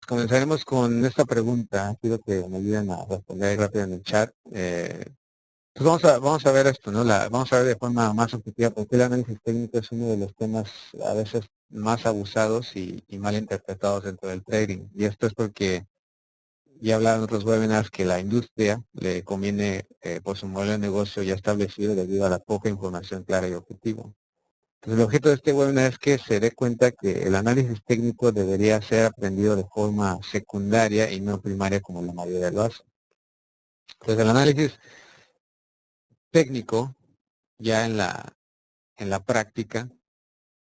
Comenzaremos con esta pregunta. Pido que me ayuden a responder rápido en el chat. Pues vamos a ver esto, ¿no? Vamos a ver de forma más objetiva por qué el análisis técnico es uno de los temas a veces más abusados y mal interpretados dentro del trading. Y esto es porque ya hablaron en otros webinars que la industria le conviene por su modelo de negocio ya establecido debido a la poca información clara y objetiva. Entonces, el objeto de este webinar es que se dé cuenta que el análisis técnico debería ser aprendido de forma secundaria y no primaria como la mayoría lo hace. Entonces, el análisis técnico, ya en la práctica,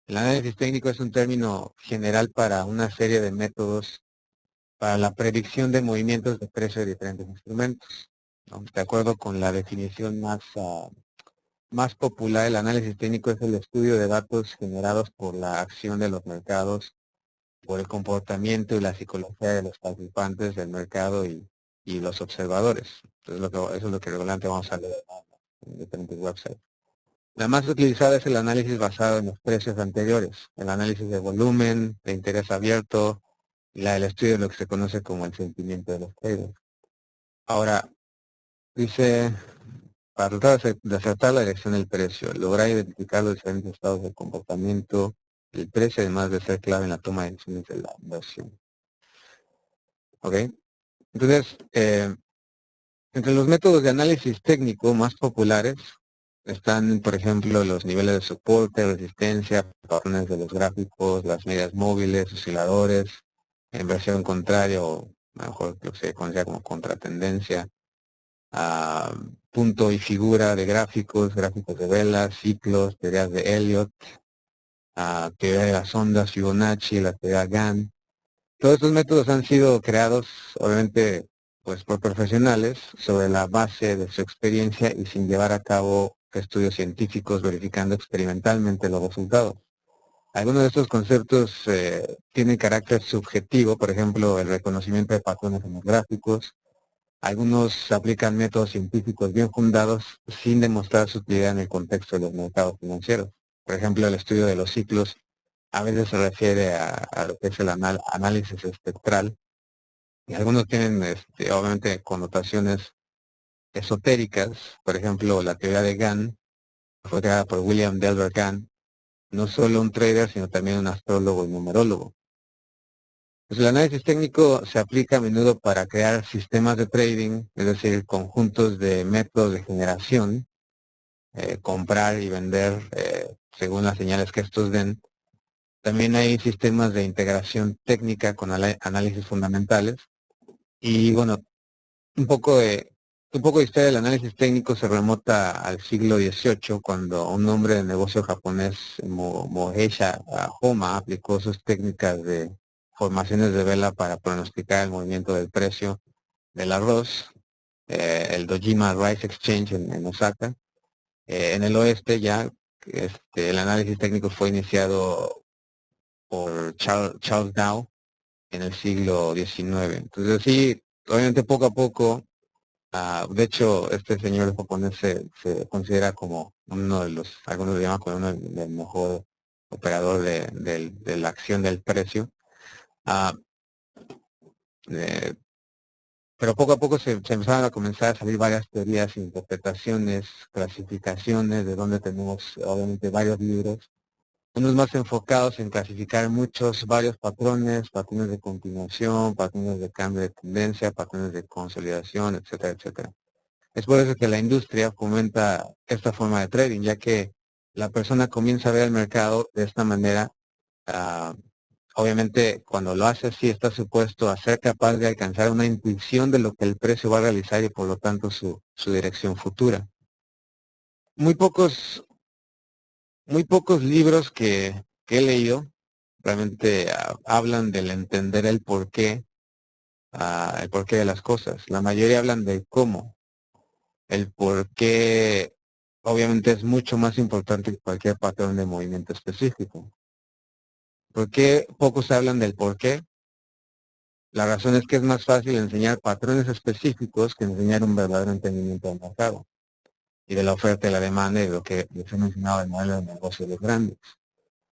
el análisis técnico es un término general para una serie de métodos para la predicción de movimientos de precio de diferentes instrumentos, ¿no? De acuerdo con la definición más popular, el análisis técnico es el estudio de datos generados por la acción de los mercados, por el comportamiento y la psicología de los participantes del mercado y los observadores. Entonces, eso es lo que regularmente vamos a leer en diferentes websites. La más utilizada es el análisis basado en los precios anteriores, el análisis de volumen, de interés abierto, y el estudio de lo que se conoce como el sentimiento de los traders. Ahora, dice, para tratar de acertar la dirección del precio, lograr identificar los diferentes estados de comportamiento del precio, además de ser clave en la toma de decisiones de la inversión. ¿Ok? Entonces, entre los métodos de análisis técnico más populares están, por ejemplo, los niveles de soporte, resistencia, patrones de los gráficos, las medias móviles, osciladores, inversión contraria o mejor lo que se conoce como contratendencia, punto y figura de gráficos, gráficos de velas, ciclos, teorías de Elliott, teoría de las ondas Fibonacci, la teoría Gann. Todos estos métodos han sido creados, obviamente, pues por profesionales sobre la base de su experiencia y sin llevar a cabo estudios científicos verificando experimentalmente los resultados. Algunos de estos conceptos tienen carácter subjetivo, por ejemplo, el reconocimiento de patrones en los gráficos. Algunos aplican métodos científicos bien fundados sin demostrar su utilidad en el contexto de los mercados financieros. Por ejemplo, el estudio de los ciclos a veces se refiere a lo que es el análisis espectral, y algunos tienen obviamente connotaciones esotéricas. Por ejemplo, la teoría de Gann fue creada por William Delbert Gann, no solo un trader, sino también un astrólogo y numerólogo. Pues el análisis técnico se aplica a menudo para crear sistemas de trading, es decir, conjuntos de métodos de generación, comprar y vender según las señales que estos den. También hay sistemas de integración técnica con análisis fundamentales. Y bueno, un poco de historia del análisis técnico se remota al siglo XVIII, cuando un hombre de negocio japonés, Moheisha Homa, aplicó sus técnicas de formaciones de vela para pronosticar el movimiento del precio del arroz, el Dojima Rice Exchange en Osaka. En el oeste ya el análisis técnico fue iniciado por Charles Dow en el siglo XIX. Entonces sí, obviamente poco a poco, de hecho este señor japonés se considera como uno de los, algunos lo llaman como uno del mejor operador de la acción del precio. Pero poco a poco se empezaron a comenzar a salir varias teorías, interpretaciones, clasificaciones, de donde tenemos obviamente varios libros, unos más enfocados en clasificar varios patrones, patrones de continuación, patrones de cambio de tendencia, patrones de consolidación, etcétera, etcétera. Es por eso que la industria fomenta esta forma de trading, ya que la persona comienza a ver el mercado de esta manera. Obviamente, cuando lo hace así, está supuesto a ser capaz de alcanzar una intuición de lo que el precio va a realizar y por lo tanto su dirección futura. Muy pocos libros que he leído realmente hablan del entender el porqué de las cosas. La mayoría hablan de cómo. El porqué obviamente es mucho más importante que cualquier patrón de movimiento específico. ¿Por qué pocos hablan del porqué? La razón es que es más fácil enseñar patrones específicos que enseñar un verdadero entendimiento del mercado y de la oferta y la demanda y de lo que les he mencionado del modelo de negocio de los grandes.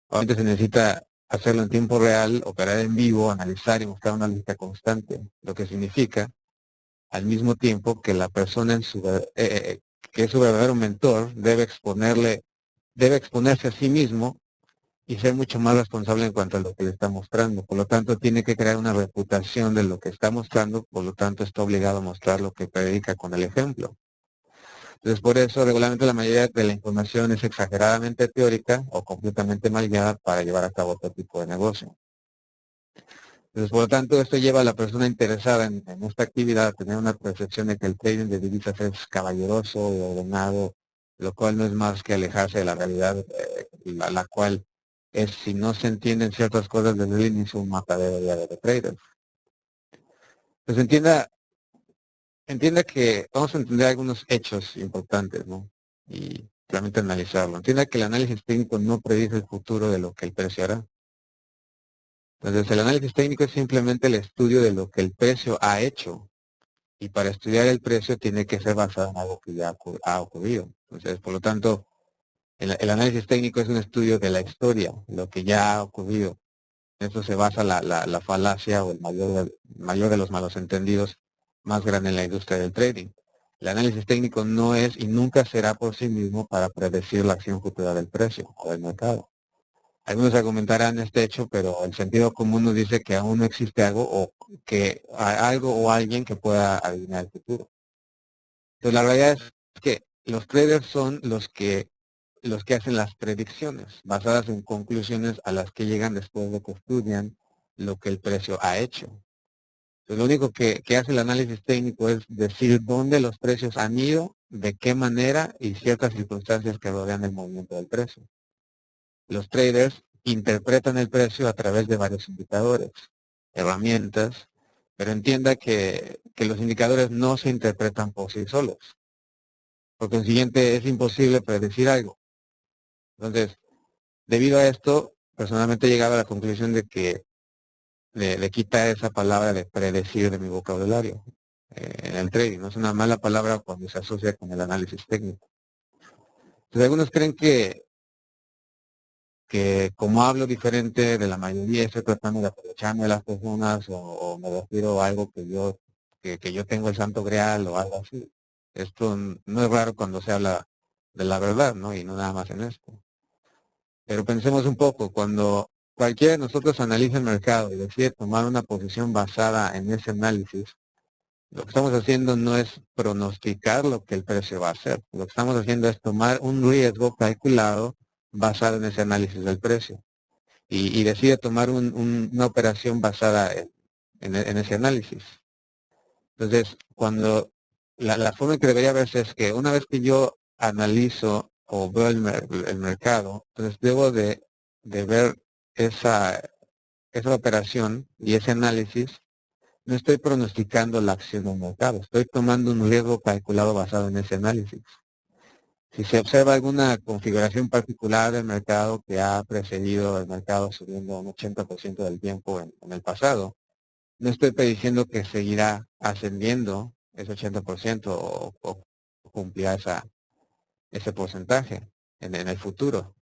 Obviamente se necesita hacerlo en tiempo real, operar en vivo, analizar y mostrar una lista constante, lo que significa al mismo tiempo que la persona que es su verdadero mentor debe exponerse a sí mismo y ser mucho más responsable en cuanto a lo que le está mostrando. Por lo tanto, tiene que crear una reputación de lo que está mostrando, por lo tanto está obligado a mostrar lo que predica con el ejemplo. Entonces, por eso, regularmente la mayoría de la información es exageradamente teórica o completamente mal guiada para llevar a cabo otro tipo de negocio. Entonces, por lo tanto, esto lleva a la persona interesada en esta actividad a tener una percepción de que el trading de divisas es caballeroso y ordenado, lo cual no es más que alejarse de la realidad, la cual es, si no se entienden ciertas cosas desde el inicio, un matadero de traders. Pues entienda que vamos a entender algunos hechos importantes, ¿no? Y realmente analizarlo. Entienda que el análisis técnico no predice el futuro de lo que el precio hará. Entonces, el análisis técnico es simplemente el estudio de lo que el precio ha hecho. Y para estudiar el precio tiene que ser basado en algo que ya ha ocurrido. Entonces, por lo tanto, el análisis técnico es un estudio de la historia, lo que ya ha ocurrido. En eso se basa la falacia o el mayor de los malos entendidos más grande en la industria del trading. El análisis técnico no es y nunca será por sí mismo para predecir la acción futura del precio o del mercado. Algunos argumentarán este hecho, pero el sentido común nos dice que aún no existe algo o que algo o alguien que pueda adivinar el futuro. Entonces la realidad es que los traders son los que hacen las predicciones basadas en conclusiones a las que llegan después de que estudian lo que el precio ha hecho. Entonces, lo único que hace el análisis técnico es decir dónde los precios han ido, de qué manera y ciertas circunstancias que rodean el movimiento del precio. Los traders interpretan el precio a través de varios indicadores, herramientas, pero entienda que los indicadores no se interpretan por sí solos. Por consiguiente, es imposible predecir algo. Entonces, debido a esto, personalmente he llegado a la conclusión de que le quita esa palabra de predecir de mi vocabulario en el trading. No es una mala palabra cuando se asocia con el análisis técnico. Entonces, algunos creen que como hablo diferente de la mayoría, estoy tratando de aprovecharme de las personas o me refiero a algo que yo tengo el santo grial o algo así. Esto no es raro cuando se habla de la verdad, ¿no? Y no nada más en esto. Pero pensemos un poco, cuando cualquiera de nosotros analiza el mercado y decide tomar una posición basada en ese análisis, lo que estamos haciendo no es pronosticar lo que el precio va a hacer. Lo que estamos haciendo es tomar un riesgo calculado basado en ese análisis del precio. Y decide tomar una operación basada en ese análisis. Entonces, cuando la forma en que debería verse es que una vez que yo analizo o veo el mercado, entonces debo de ver esa operación y ese análisis. No estoy pronosticando la acción del mercado, estoy tomando un riesgo calculado basado en ese análisis. Si se observa alguna configuración particular del mercado que ha precedido el mercado subiendo un 80% del tiempo en el pasado, no estoy prediciendo que seguirá ascendiendo ese 80% o cumplirá ese porcentaje en el futuro.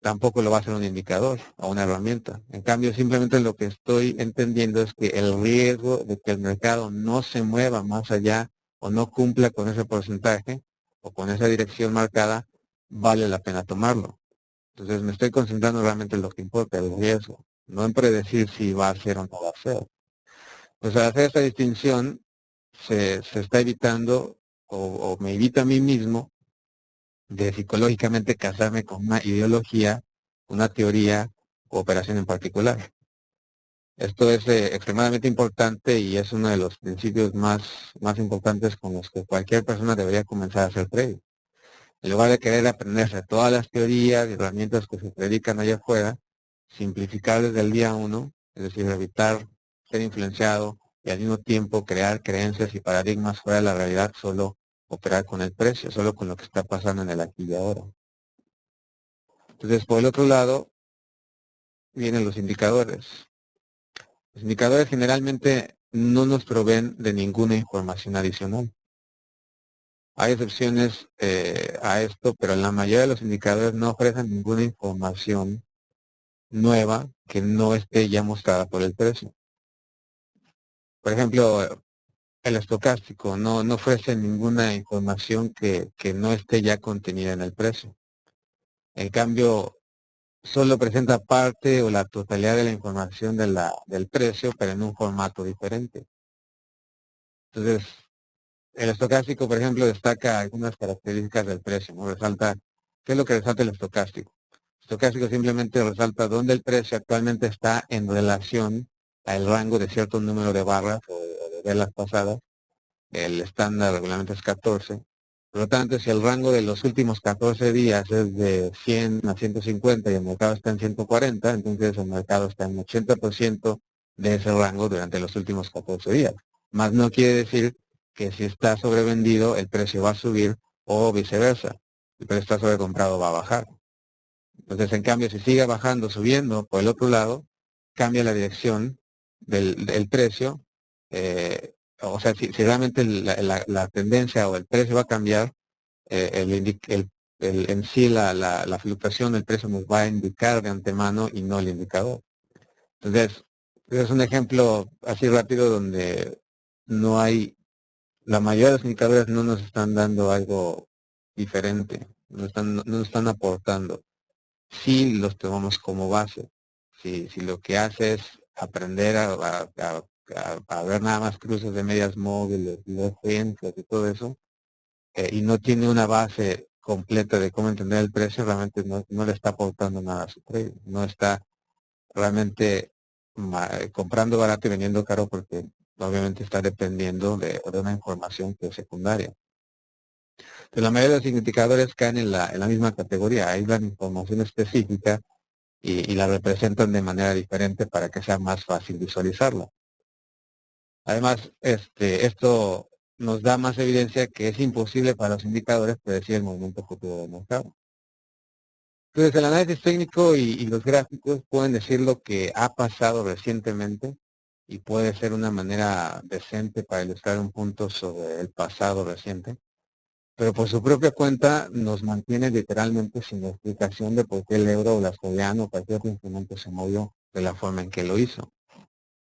Tampoco lo va a hacer un indicador o una herramienta. En cambio, simplemente lo que estoy entendiendo es que el riesgo de que el mercado no se mueva más allá o no cumpla con ese porcentaje o con esa dirección marcada, vale la pena tomarlo. Entonces me estoy concentrando realmente en lo que importa, el riesgo, no en predecir si va a ser o no va a ser. Pues al hacer esta distinción, se está evitando o me evita a mí mismo de psicológicamente casarme con una ideología, una teoría o operación en particular. Esto es extremadamente importante y es uno de los principios más importantes con los que cualquier persona debería comenzar a hacer trading. En lugar de querer aprenderse todas las teorías y herramientas que se predican allá afuera, simplificar desde el día uno, es decir, evitar ser influenciado y al mismo tiempo crear creencias y paradigmas fuera de la realidad, solo operar con el precio, solo con lo que está pasando en el aquí y ahora. Entonces, por el otro lado, vienen los indicadores. Los indicadores generalmente no nos proveen de ninguna información adicional. Hay excepciones a esto, pero la mayoría de los indicadores no ofrecen ninguna información nueva que no esté ya mostrada por el precio. Por ejemplo, el estocástico no ofrece ninguna información que no esté ya contenida en el precio. En cambio, solo presenta parte o la totalidad de la información del precio, pero en un formato diferente. Entonces, el estocástico, por ejemplo, destaca algunas características del precio, ¿no? Resalta, ¿qué es lo que resalta el estocástico? El estocástico simplemente resalta dónde el precio actualmente está en relación al rango de cierto número de barras o de velas pasadas. El estándar regularmente es 14. Por lo tanto, si el rango de los últimos 14 días es de 100 a 150 y el mercado está en 140, entonces el mercado está en 80% de ese rango durante los últimos 14 días. Más no quiere decir que si está sobrevendido el precio va a subir o viceversa. Si el precio está sobrecomprado va a bajar. Entonces, en cambio, si sigue bajando, subiendo por el otro lado, cambia la dirección del precio. O sea, si realmente la tendencia o el precio va a cambiar, en sí la fluctuación del precio nos va a indicar de antemano y no el indicador. Entonces, es un ejemplo así rápido donde no hay, la mayoría de los indicadores no nos están dando algo diferente, no nos están aportando. Si los tomamos como base. Si lo que hace es aprender a ver nada más cruces de medias móviles y referencias y todo eso, y no tiene una base completa de cómo entender el precio, realmente no le está aportando nada a su trade. No está realmente comprando barato y vendiendo caro porque obviamente está dependiendo de una información que es secundaria. Pero la mayoría de los indicadores caen en la misma categoría. Hay la información específica y la representan de manera diferente para que sea más fácil visualizarla. Además, esto nos da más evidencia que es imposible para los indicadores predecir el movimiento futuro del mercado. Entonces, el análisis técnico y los gráficos pueden decir lo que ha pasado recientemente y puede ser una manera decente para ilustrar un punto sobre el pasado reciente, pero por su propia cuenta nos mantiene literalmente sin explicación de por qué el euro o la australiano o cualquier otro instrumento se movió de la forma en que lo hizo.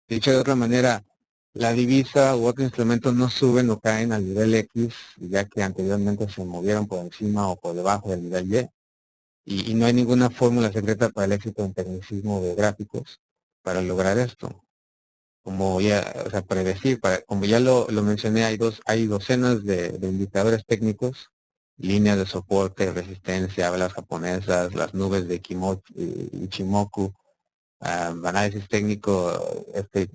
Dicho de otra manera, la divisa u otro instrumento no suben o caen al nivel X, ya que anteriormente se movieron por encima o por debajo del nivel Y. Y no hay ninguna fórmula secreta para el éxito en tecnicismo de gráficos para lograr esto. Como ya, o sea, predecir, como ya lo mencioné, hay docenas de indicadores técnicos, líneas de soporte, resistencia, velas japonesas, las nubes de Ichimoku, análisis técnico.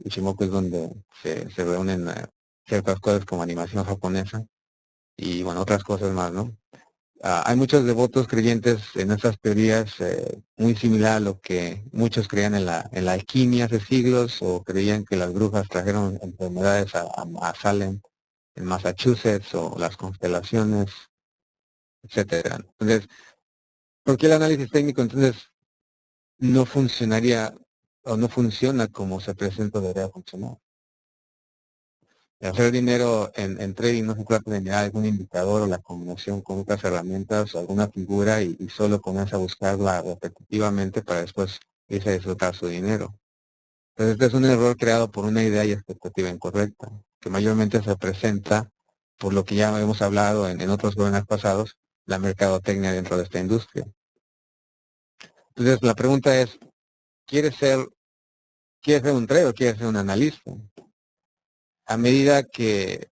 Ichimoku es donde se reúnen ciertas cosas como animación japonesa y bueno, otras cosas más, ¿no? Hay muchos devotos creyentes en esas teorías, muy similar a lo que muchos creían en la alquimia hace siglos, o creían que las brujas trajeron enfermedades a Salem en Massachusetts, o las constelaciones, etcétera. Entonces, ¿por qué el análisis técnico entonces no funcionaría o no funciona como se presenta debería funcionar? Hacer dinero en trading no se trata de mirar algún indicador o la combinación con otras herramientas o alguna figura y solo comienza a buscarla repetitivamente para después irse a disfrutar su dinero. Entonces este es un error creado por una idea y expectativa incorrecta, que mayormente se presenta por lo que ya hemos hablado en otros webinars pasados, la mercadotecnia dentro de esta industria. Entonces la pregunta es, ¿quieres ser un trader o quieres ser un analista? A medida que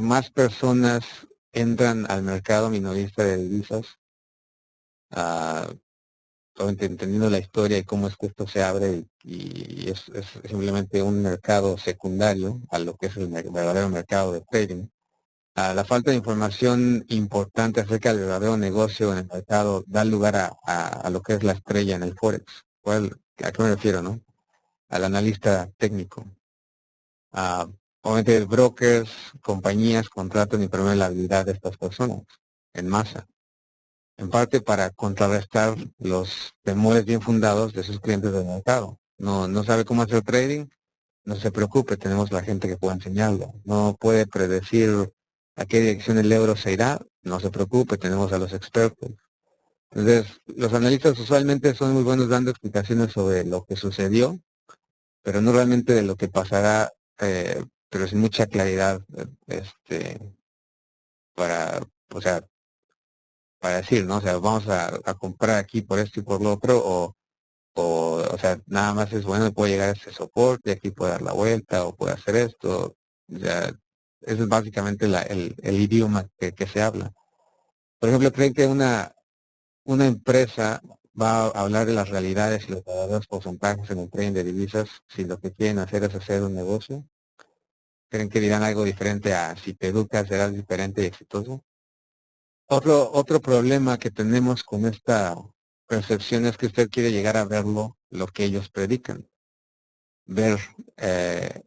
más personas entran al mercado minorista de divisas, entendiendo la historia y cómo es que esto se abre y es simplemente un mercado secundario a lo que es el verdadero mercado de trading. La falta de información importante acerca del verdadero negocio en el mercado da lugar a lo que es la estrella en el Forex. ¿A qué me refiero, no? Al analista técnico. Obviamente brokers, compañías contratan y promueven la habilidad de estas personas en masa, en parte para contrarrestar los temores bien fundados de sus clientes del mercado. No sabe cómo hacer trading, no se preocupe, tenemos la gente que puede enseñarlo. No puede predecir a qué dirección el euro se irá, no se preocupe, tenemos a los expertos. Entonces, los analistas usualmente son muy buenos dando explicaciones sobre lo que sucedió, pero no realmente de lo que pasará, pero sin mucha claridad, para, o sea, para decir, ¿no? O sea, vamos a comprar aquí por esto y por lo otro, o sea, nada más es bueno, puedo llegar a este soporte, aquí puedo dar la vuelta, o puedo hacer esto. O sea, ese es básicamente el idioma que se habla. Por ejemplo, ¿creen que una empresa va a hablar de las realidades y los verdaderos porcentajes en el trading de divisas si lo que quieren hacer es hacer un negocio? ¿Creen que dirán algo diferente a si te educas serás diferente y exitoso? Otro problema que tenemos con esta percepción es que usted quiere llegar a verlo, lo que ellos predican. Ver, es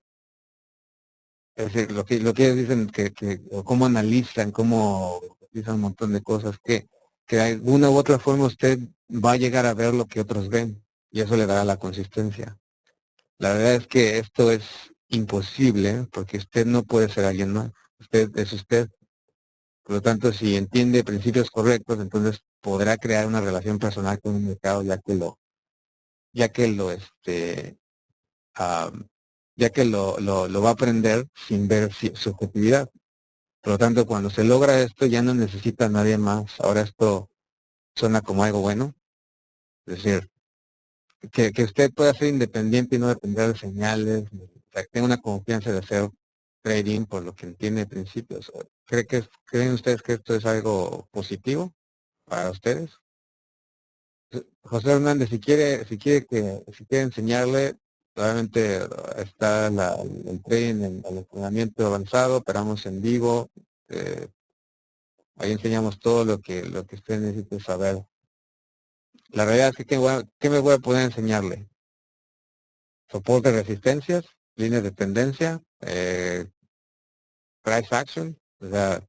decir, lo que ellos dicen, o cómo analizan, cómo dicen un montón de cosas, que de alguna u otra forma usted va a llegar a ver lo que otros ven, y eso le dará la consistencia. La verdad es que esto es imposible, porque usted no puede ser alguien más. Usted es usted. Por lo tanto, si entiende principios correctos, entonces podrá crear una relación personal con un mercado, ya que lo, ah, ya que lo va a aprender sin ver su objetividad. Por lo tanto, cuando se logra esto, ya no necesita a nadie más. Ahora esto suena como algo bueno. Es decir, que usted pueda ser independiente y no depender de señales, o sea, que tenga una confianza de hacer trading por lo que entiende de principios. ¿Creen ustedes que esto es algo positivo para ustedes? José Hernández, si quiere enseñarle, realmente está el trading, el entrenamiento avanzado, operamos en vivo, eh, ahí enseñamos todo lo que usted necesite saber. La realidad es que ¿qué me voy a poder enseñarle? Soporte, resistencias, líneas de tendencia, price action, o sea,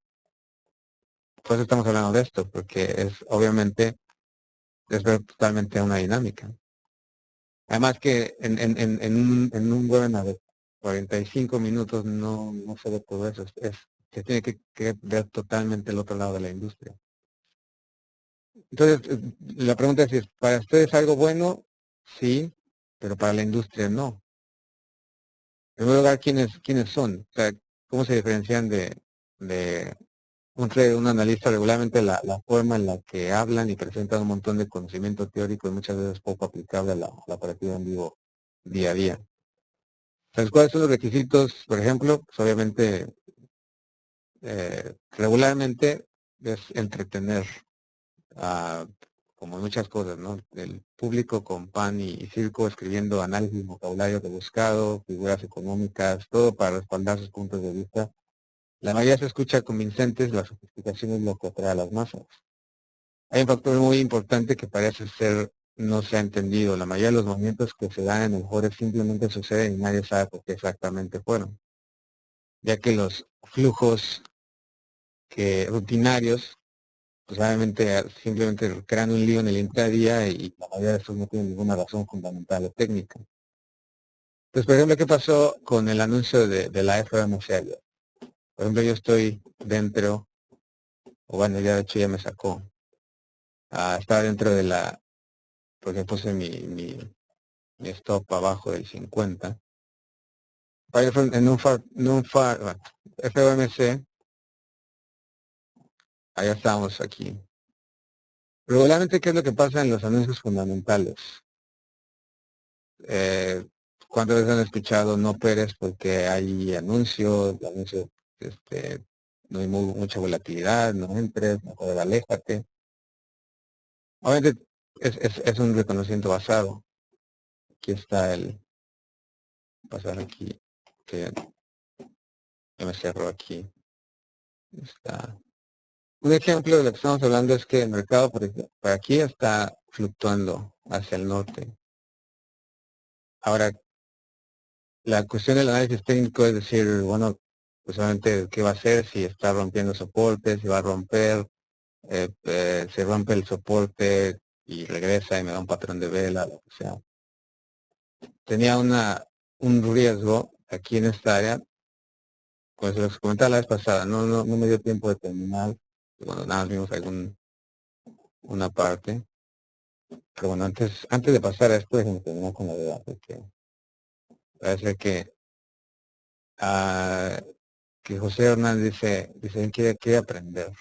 por eso estamos hablando de esto, porque obviamente es ver totalmente una dinámica. Además que en un webinar de 45 minutos no se ve todo eso, se tiene que ver totalmente el otro lado de la industria. Entonces, la pregunta es, ¿para ustedes algo bueno? Sí, pero para la industria no. En primer lugar, ¿quiénes son? O sea, ¿cómo se diferencian de un analista? Regularmente la forma en la que hablan y presentan un montón de conocimiento teórico y muchas veces poco aplicable a la operativa en vivo día a día. Entonces, ¿cuáles son los requisitos? Por ejemplo, pues obviamente, regularmente es entretener, a, como muchas cosas, ¿no? El público con pan y circo escribiendo análisis, vocabulario rebuscado, figuras económicas, todo para respaldar sus puntos de vista. La mayoría se escucha convincentes, la sofisticación es lo que atrae a las masas. Hay un factor muy importante que parece ser no se ha entendido. La mayoría de los movimientos que se dan en el Forex simplemente suceden y nadie sabe por qué exactamente fueron, ya que los flujos rutinarios, pues obviamente simplemente crean un lío en el intradía y la mayoría de estos no tienen ninguna razón fundamental o técnica. Pues por ejemplo, ¿qué pasó con el anuncio de la FOMC ayer? Por ejemplo, yo estoy dentro, o bueno, ya de hecho ya me sacó. Estaba dentro porque puse mi stop abajo del 50. Bueno, FOMC, allá estamos aquí. Regularmente, ¿qué es lo que pasa en los anuncios fundamentales? ¿Cuántas veces han escuchado no operes porque hay anuncios, no hay mucha volatilidad, no entres, mejor aléjate? Obviamente es un reconocimiento basado. Aquí está pasar aquí, que ya me cerró aquí. Está. Un ejemplo de lo que estamos hablando es que el mercado por aquí está fluctuando hacia el norte. Ahora, la cuestión del análisis técnico es decir, bueno, pues obviamente qué va a hacer, si está rompiendo soportes, si va a romper, se rompe el soporte y regresa y me da un patrón de vela, lo que sea. Tenía un riesgo aquí en esta área, pues lo que comentaba la vez pasada, no me dio tiempo de terminar, bueno, nada más vimos una parte. Pero bueno, antes de pasar a esto, déjenme terminar con la verdad, porque parece ah, que José Hernández dice, él quiere aprender.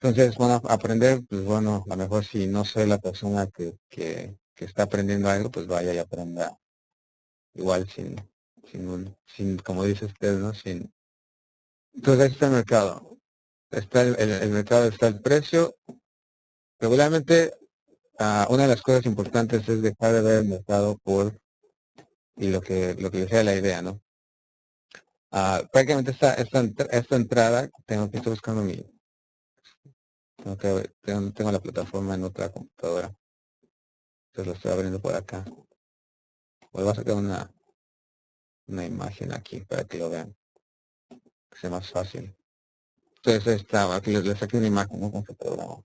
Entonces, bueno, aprender, pues bueno, a lo mejor si no soy la persona que está aprendiendo algo, pues vaya y aprenda igual sin como dice usted, ¿no? Entonces ahí está el mercado. Está el mercado, está el precio. Regularmente, una de las cosas importantes es dejar de ver el mercado y lo que sea la idea, ¿no? Prácticamente esta entrada, tengo que estar buscando tengo la plataforma en otra computadora. Entonces lo estoy abriendo por acá. Voy a sacar una imagen aquí para que lo vean, que sea más fácil. Entonces aquí les saqué una imagen, ¿no? Con este programa.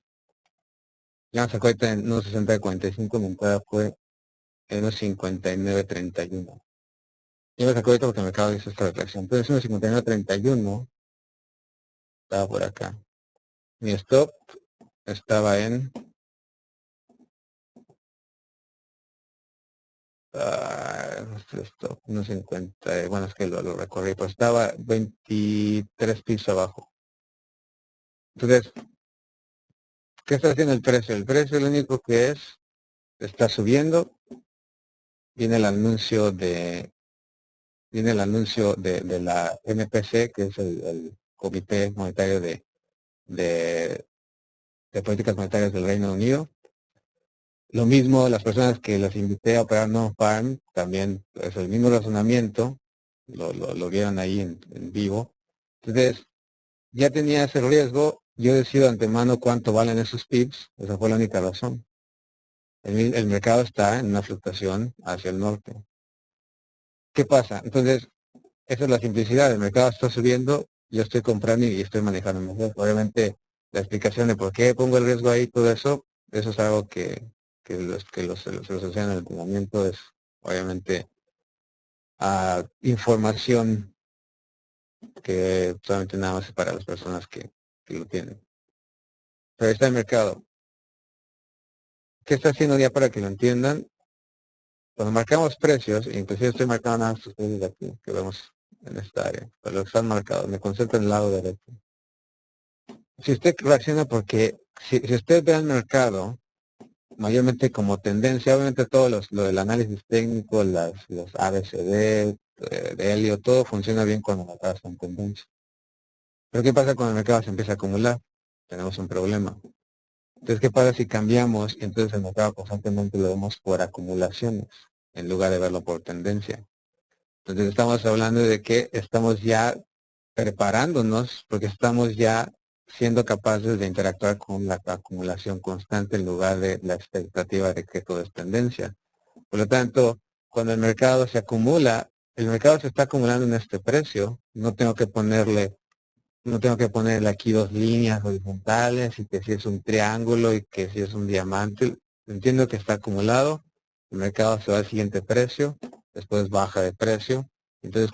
Ya me sacó ahorita en 1.60.45, mi entrada fue en 1.59.31. Yo me sacó ahorita porque el mercado hizo esta reflexión. Entonces 1.59.31 estaba por acá. Mi stop estaba en stop, 1.50, bueno, es que lo recorrí, pues estaba 23 pisos abajo. Entonces, ¿qué está haciendo el precio? El precio lo único que está subiendo. Viene el anuncio de la MPC, que es el Comité Monetario de Políticas Monetarias del Reino Unido. Lo mismo, las personas que las invité a operar non-farm, también es el mismo razonamiento, lo vieron ahí en vivo. Entonces, ya tenía ese riesgo, yo decido de antemano cuánto valen esos pips, esa fue la única razón. El mercado está en una fluctuación hacia el norte. ¿Qué pasa? Entonces, esa es la simplicidad, el mercado está subiendo, yo estoy comprando y estoy manejando mejor. Obviamente, la explicación de por qué pongo el riesgo ahí, todo eso es algo se los enseñan en el entrenamiento, es obviamente información que solamente nada más es para las personas que lo tienen. Pero ahí está el mercado. ¿Qué está haciendo ya para que lo entiendan? Cuando marcamos precios, inclusive estoy marcando nada más estos precios de aquí, que vemos en esta área, pero los están marcados, me concentro en el lado derecho. Si usted reacciona porque, si usted ve el mercado, mayormente como tendencia, obviamente lo del análisis técnico, los ABCD, de Helio, todo funciona bien cuando el mercado está en tendencia. Pero ¿qué pasa cuando el mercado se empieza a acumular? Tenemos un problema. Entonces, ¿qué pasa si cambiamos y entonces el mercado constantemente lo vemos por acumulaciones, en lugar de verlo por tendencia? Entonces estamos hablando de que estamos ya preparándonos porque estamos ya siendo capaces de interactuar con la acumulación constante en lugar de la expectativa de que todo es tendencia. Por lo tanto, cuando el mercado se acumula, el mercado se está acumulando en este precio, no tengo que ponerle aquí dos líneas horizontales y que si es un triángulo y que si es un diamante. Entiendo que está acumulado, el mercado se va al siguiente precio, después baja de precio. Entonces,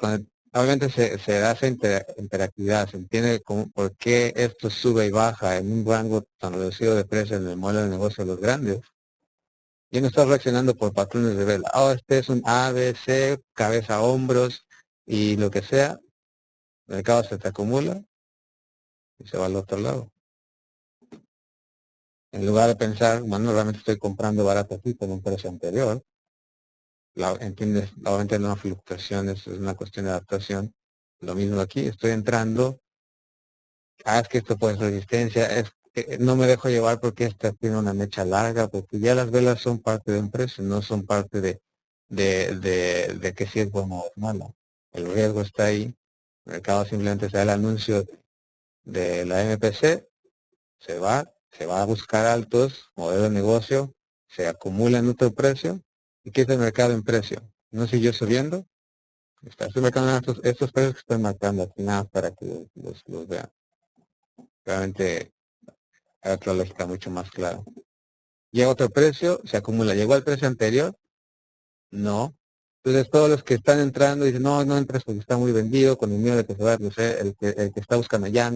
obviamente se da esa interactividad, se entiende por qué esto sube y baja en un rango tan reducido de precio en el modelo de negocio de los grandes. Y no está reaccionando por patrones de vela. Este es un A, B, C, cabeza, hombros y lo que sea. El mercado se te acumula y se va al otro lado. En lugar de pensar, bueno, realmente estoy comprando barato aquí con un precio anterior. ¿Entiendes? Obviamente no fluctuaciones, es una cuestión de adaptación. Lo mismo aquí, estoy entrando. Es que esto puede ser resistencia. No me dejo llevar porque esta tiene una mecha larga, porque ya las velas son parte de un precio, no son parte de que si es bueno o es malo. El riesgo está ahí. El mercado simplemente se da el anuncio de la MPC, se va a buscar altos, modelo de negocio, se acumula en otro precio. ¿Y qué es el mercado en precio? No siguió subiendo. Estoy marcando estos precios que estoy marcando aquí nada para que los vean. Realmente hay otra lógica mucho más clara. Llega otro precio, se acumula. ¿Llegó al precio anterior? No. Entonces todos los que están entrando dicen, no, no entres porque está muy vendido, con el miedo de que se va a reducir, el que está buscando ya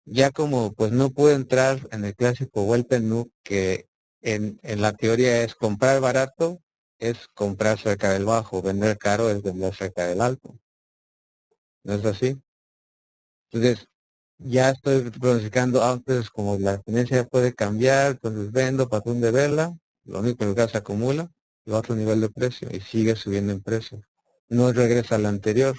ya como pues no puedo entrar en el clásico vuelta en U, que en la teoría es comprar barato, es comprar cerca del bajo, vender caro es vender cerca del alto. ¿No es así? Entonces, ya estoy pronosticando antes como la tendencia puede cambiar, entonces vendo, patrón de vela, lo único que se acumula, y va a otro nivel de precio y sigue subiendo en precio. No regresa al anterior.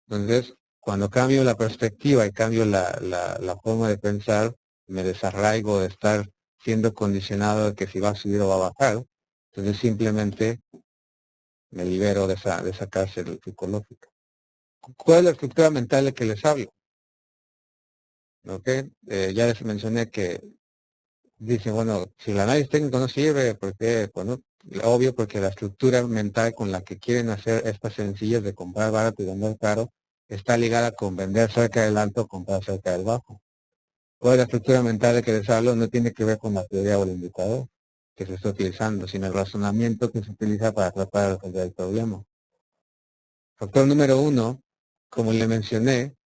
Entonces, cuando cambio la perspectiva y cambio la forma de pensar, me desarraigo de estar siendo condicionado de que si va a subir o va a bajar, entonces simplemente me libero de esa cárcel psicológica. ¿Cuál es la estructura mental de que les hablo? ¿Ok? Ya les mencioné que dicen, bueno, si el análisis técnico no sirve, porque, bueno, obvio, porque la estructura mental con la que quieren hacer estas sencillas de comprar barato y vender caro está ligada con vender cerca del alto, comprar cerca del bajo. Toda la estructura mental de que les hablo no tiene que ver con la teoría o el indicador que se está utilizando, sino el razonamiento que se utiliza para tratar de resolver el problema. Factor número 1, como le mencioné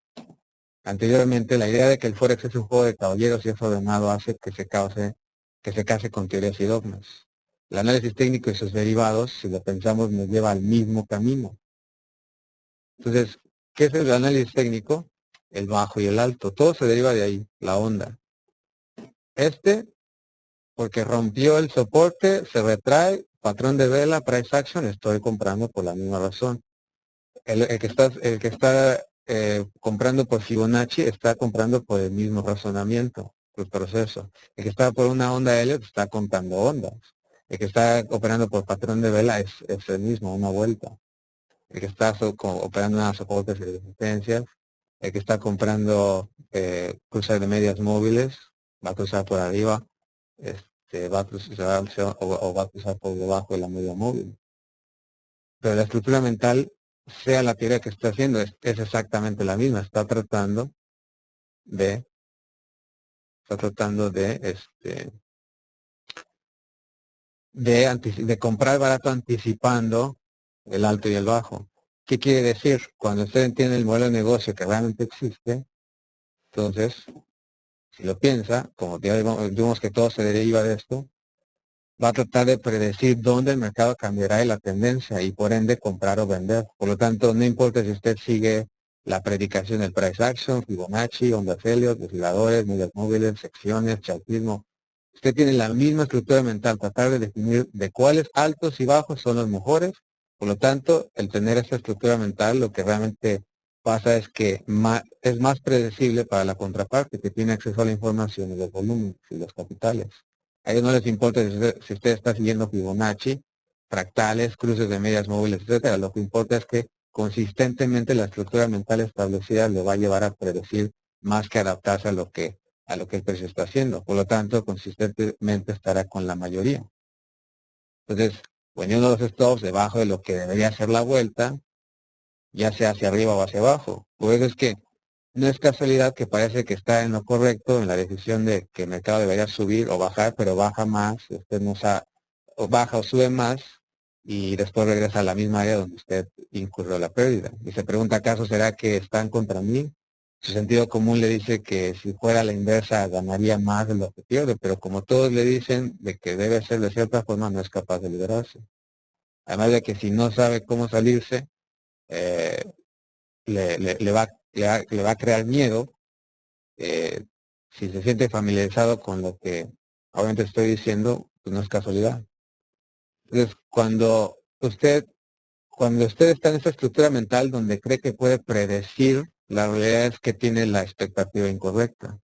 anteriormente, la idea de que el Forex es un juego de caballeros y es ordenado hace que se case con teorías y dogmas. El análisis técnico y sus derivados, si lo pensamos, nos lleva al mismo camino. Entonces, ¿qué es el análisis técnico? El bajo y el alto. Todo se deriva de ahí, la onda. Porque rompió el soporte, se retrae, patrón de vela, price action, estoy comprando por la misma razón. El que está comprando por Fibonacci está comprando por el mismo razonamiento, el proceso. El que está por una onda Elliott está comprando ondas. El que está operando por patrón de vela es el mismo, una vuelta. El que está operando una soportes y resistencias. El que está comprando cruces de medias móviles va a cruzar por arriba, va a cruzar, o va a cruzar por debajo de la media móvil. Pero la estructura mental, sea la teoría que está haciendo, es exactamente la misma. De, está tratando de comprar barato anticipando el alto y el bajo. ¿Qué quiere decir? Cuando usted entiende el modelo de negocio que realmente existe, entonces, si lo piensa, como ya vimos que todo se deriva de esto, va a tratar de predecir dónde el mercado cambiará y la tendencia y por ende comprar o vender. Por lo tanto, no importa si usted sigue la predicación del price action, Fibonacci, ondas Elliott, desfiladores, medias móviles, secciones, chartismo. Usted tiene la misma estructura mental, tratar de definir de cuáles altos y bajos son los mejores. Por lo tanto, el tener esta estructura mental, lo que realmente pasa es que es más predecible para la contraparte que tiene acceso a la información y los volúmenes y los capitales. A ellos no les importa si usted está siguiendo Fibonacci, fractales, cruces de medias móviles, etcétera. Lo que importa es que consistentemente la estructura mental establecida le va a llevar a predecir más que adaptarse a lo que el precio está haciendo. Por lo tanto, consistentemente estará con la mayoría. Entonces, poniendo los stops debajo de lo que debería ser la vuelta, ya sea hacia arriba o hacia abajo. Por eso es que no es casualidad que parece que está en lo correcto en la decisión de que el mercado debería subir o bajar, pero baja más, usted no sabe, o baja o sube más y después regresa a la misma área donde usted incurrió la pérdida. Y se pregunta, ¿acaso será que están contra mí? Su sentido común le dice que si fuera la inversa ganaría más de lo que pierde, pero como todos le dicen de que debe ser de cierta forma, no es capaz de liberarse. Además de que si no sabe cómo salirse, eh, le va a crear miedo. Si se siente familiarizado con lo que obviamente estoy diciendo, pues no es casualidad. Entonces, cuando usted está en esa estructura mental donde cree que puede predecir, la realidad es que tiene la expectativa incorrecta.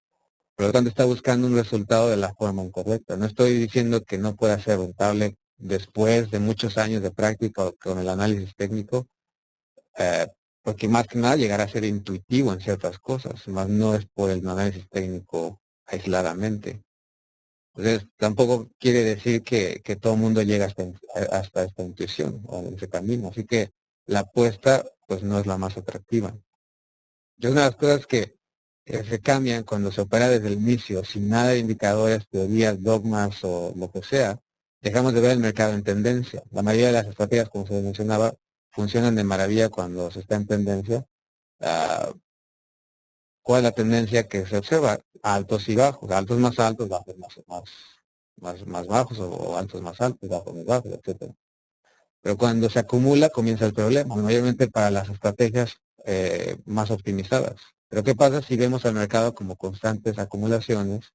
Por lo tanto, está buscando un resultado de la forma incorrecta. No estoy diciendo que no pueda ser rentable después de muchos años de práctica con el análisis técnico, eh, porque más que nada llegará a ser intuitivo en ciertas cosas, más no es por el análisis técnico aisladamente. Entonces, tampoco quiere decir que todo el mundo llega hasta esta intuición o ese camino. Así que la apuesta, pues no es la más atractiva. Y una de las cosas que se cambian cuando se opera desde el inicio, sin nada de indicadores, teorías, dogmas o lo que sea, dejamos de ver el mercado en tendencia. La mayoría de las estrategias, como se mencionaba, funcionan de maravilla cuando se está en tendencia. ¿cuál es la tendencia que se observa? Altos y bajos, altos más altos, bajos más bajos, o altos más altos, bajos más bajos, etcétera. Pero cuando se acumula comienza el problema, mayormente para las estrategias más optimizadas. Pero ¿qué pasa si vemos al mercado como constantes acumulaciones?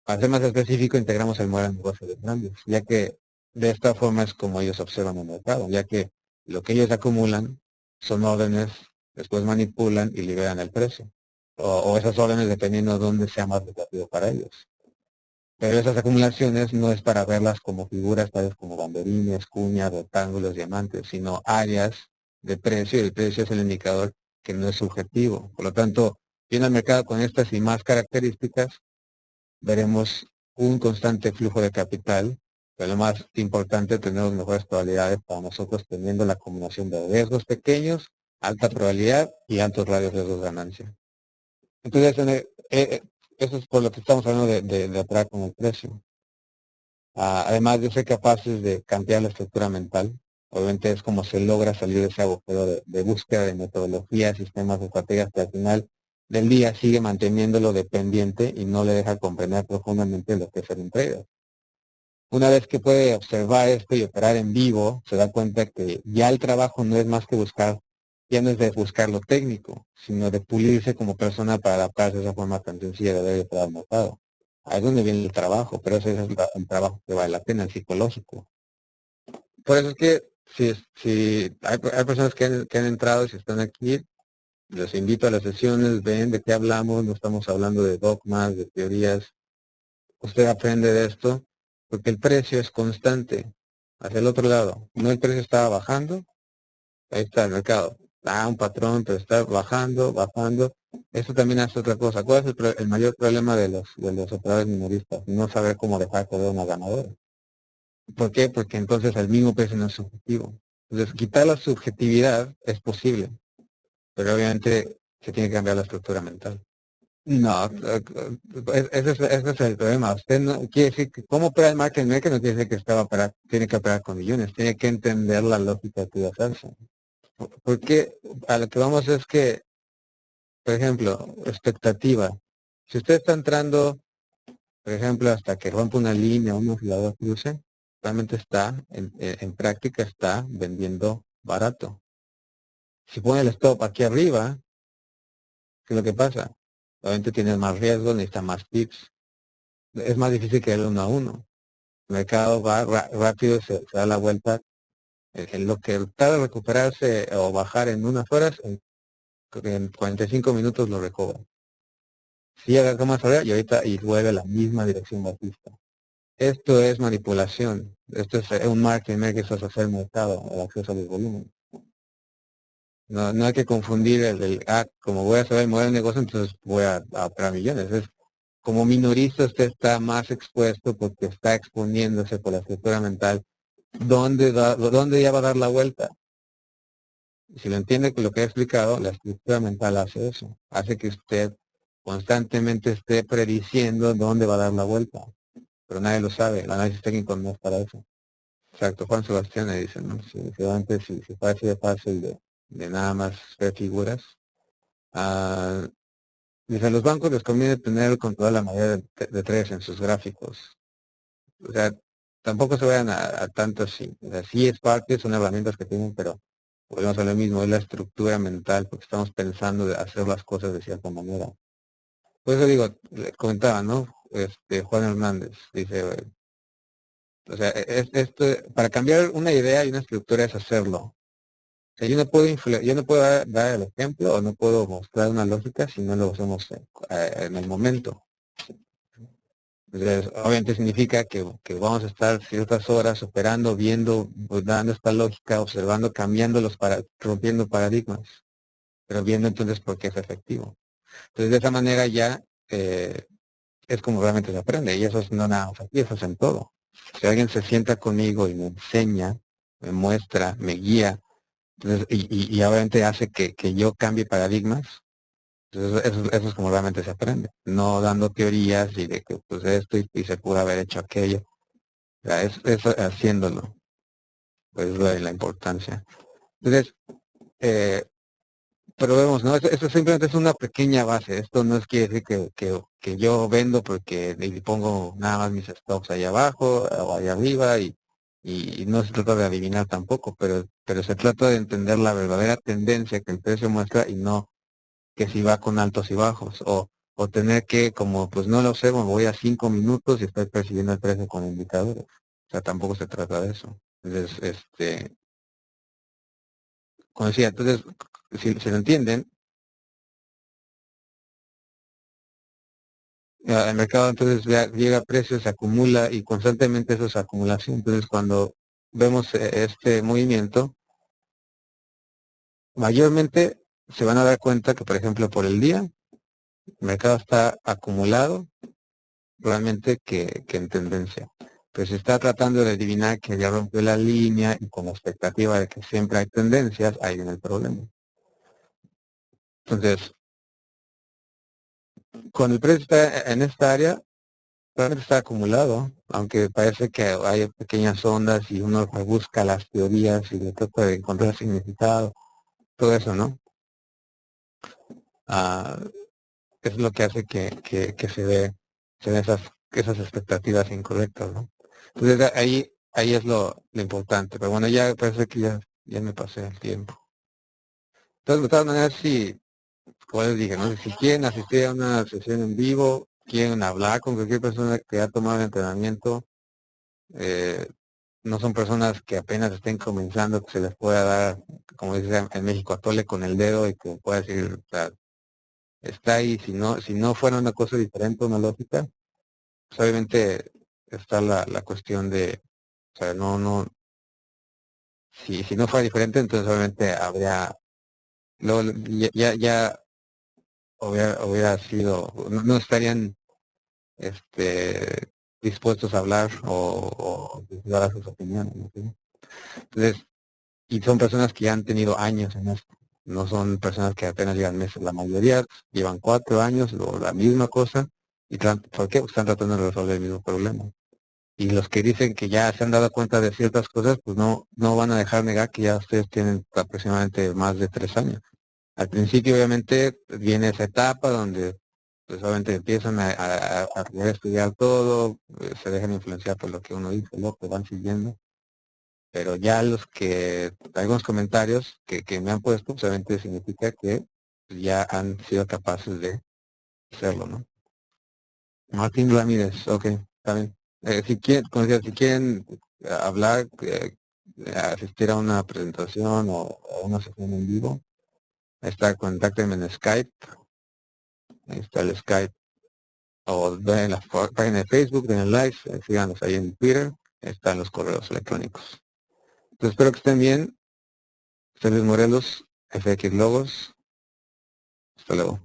Para ser más específico, integramos el modelo de negocio de grandes, ya que de esta forma es como ellos observan el mercado, ya que lo que ellos acumulan son órdenes, después manipulan y liberan el precio. O esas órdenes dependiendo de dónde sea más lucrativo para ellos. Pero esas acumulaciones no es para verlas como figuras tales como banderines, cuñas, rectángulos, diamantes, sino áreas de precio, y el precio es el indicador que no es subjetivo. Por lo tanto, viendo el mercado con estas y más características, veremos un constante flujo de capital, pero lo más importante, tenemos mejores probabilidades para nosotros teniendo la combinación de riesgos pequeños, alta probabilidad y altos radios de riesgos de ganancia. Entonces, eso es por lo que estamos hablando de operar con el precio. Además de ser capaces de cambiar la estructura mental, obviamente es como se logra salir de ese agujero de búsqueda de metodologías, sistemas, estrategias que al final del día sigue manteniéndolo dependiente y no le deja comprender profundamente lo que es el trader. Una vez que puede observar esto y operar en vivo, se da cuenta que ya el trabajo no es más que buscar, ya no es de buscar lo técnico, sino de pulirse como persona para adaptarse a esa forma tan sencilla de ver y operar al mercado. Ahí es donde viene el trabajo, pero ese es el trabajo que vale la pena, el psicológico. Por eso es que si hay personas que han entrado y si están aquí, los invito a las sesiones, ven de qué hablamos, no estamos hablando de dogmas, de teorías. Usted aprende de esto porque el precio es constante. Hacia el otro lado, no el precio estaba bajando, ahí está el mercado. Un patrón, pero está bajando, bajando. Eso también hace otra cosa. ¿Cuál es el mayor problema de los operadores minoristas? No saber cómo dejar de ver una ganadora. ¿Por qué? Porque entonces el mismo precio no es subjetivo. Entonces, quitar la subjetividad es posible, pero obviamente se tiene que cambiar la estructura mental. No, ese es el problema. Usted no quiere decir que cómo opera el market maker no quiere decir que tiene que operar con millones, tiene que entender la lógica que hacerse. Porque a lo que vamos es que, por ejemplo, expectativa. Si usted está entrando, por ejemplo, hasta que rompa una línea o un oscilador cruce, realmente está, en práctica está vendiendo barato. Si pone el stop aquí arriba, ¿qué es lo que pasa? Obviamente tienes más riesgo, necesitas más pips. Es más difícil que el 1 a 1. El mercado va rápido, se da la vuelta. En lo que tarda en recuperarse o bajar en unas horas, en 45 minutos lo recobra. Si llega más arriba y ahorita y vuelve a la misma dirección bajista. Esto es manipulación. Esto es un market maker, eso es hacer mercado, el acceso a los volúmenes. No hay que confundir como voy a saber mover el negocio, entonces voy a operar millones. Como minorista usted está más expuesto porque está exponiéndose por la estructura mental. ¿Dónde ya va a dar la vuelta? Si lo entiende con lo que he explicado, la estructura mental hace eso. Hace que usted constantemente esté prediciendo dónde va a dar la vuelta. Pero nadie lo sabe. El análisis técnico no es para eso. Exacto, Juan Sebastián le dice, ¿no? Si parece de fácil de nada más ver figuras. Dice, a los bancos les conviene tener el control de la mayoría de traders en sus gráficos. O sea, tampoco se vayan a tanto así. O sea, sí es parte, son herramientas que tienen, pero volvemos a lo mismo, es la estructura mental, porque estamos pensando de hacer las cosas de cierta manera. Por eso digo, le comentaba, ¿no? Juan Hernández, dice, o sea, para cambiar una idea y una estructura es hacerlo. O sea, yo no puedo dar el ejemplo o no puedo mostrar una lógica si no lo hacemos en el momento. Entonces, obviamente significa que vamos a estar ciertas horas operando, viendo, pues, dando esta lógica, observando, cambiando rompiendo paradigmas, pero viendo entonces por qué es efectivo. Entonces, de esa manera ya es como realmente se aprende, y eso es no nada más aquí, eso es en todo. Si alguien se sienta conmigo y me enseña, me muestra, me guía, entonces, y obviamente hace que yo cambie paradigmas, entonces eso es como realmente se aprende, no dando teorías y de que pues esto y se pudo haber hecho aquello. O sea, es haciéndolo, pues la importancia. Entonces, pero vemos, ¿no? Eso simplemente es una pequeña base. Esto no es quiere decir que yo vendo porque le pongo nada más mis stops allá abajo o allá arriba y no se trata de adivinar tampoco, pero se trata de entender la verdadera tendencia que el precio muestra y no que si va con altos y bajos o tener que, como pues no lo sé, me voy a 5 minutos y estoy percibiendo el precio con indicadores. O sea, tampoco se trata de eso. Entonces, como decía, entonces, si lo entienden, el mercado entonces llega a precios, se acumula y constantemente eso es acumulación. Entonces, cuando vemos este movimiento, mayormente se van a dar cuenta que, por ejemplo, por el día, el mercado está acumulado realmente que en tendencia. Pero se está tratando de adivinar que ya rompió la línea y con la expectativa de que siempre hay tendencias, ahí viene el problema. Entonces, cuando el precio está en esta área, realmente está acumulado, aunque parece que hay pequeñas ondas y uno busca las teorías y le trata de encontrar significado, todo eso, ¿no? Ah, es lo que hace que se den esas expectativas incorrectas, ¿no? Entonces ahí es lo importante, pero bueno, ya parece que ya me pasé el tiempo. Entonces, de todas maneras, si, como les dije, ¿no? Si quieren asistir a una sesión en vivo, quieren hablar con cualquier persona que ha tomado el entrenamiento, eh, no son personas que apenas estén comenzando, que se les pueda dar, como dice en México, atole con el dedo y que pueda decir, o sea, está ahí, si no fuera una cosa diferente, una lógica, pues obviamente está la cuestión de, o sea, si no fuera diferente, entonces obviamente habría, luego ya hubiera sido, no estarían dispuestos a hablar o dar sus opiniones, ¿no? ¿Sí? Entonces, y son personas que ya han tenido años en esto, no son personas que apenas llevan meses, la mayoría llevan 4 años o la misma cosa, y ¿por qué? Pues están tratando de resolver el mismo problema. Y los que dicen que ya se han dado cuenta de ciertas cosas, pues no van a dejar negar que ya ustedes tienen aproximadamente más de 3 años. Al principio obviamente viene esa etapa donde pues obviamente empiezan a querer estudiar todo, se dejan influenciar por lo que uno dice, lo que van siguiendo, pero ya algunos comentarios que me han puesto, pues obviamente significa que ya han sido capaces de hacerlo, ¿no? Martín Ramírez, ok, está bien. Si quieren, como decía, si quieren hablar, asistir a una presentación o una sesión en vivo, ahí está, contáctenme en Skype, ahí está el Skype, o ven en la página de Facebook, den el like, síganos ahí en Twitter, ahí están los correos electrónicos. Entonces espero que estén bien. Soy Luis Morelos, FX Logos. Hasta luego.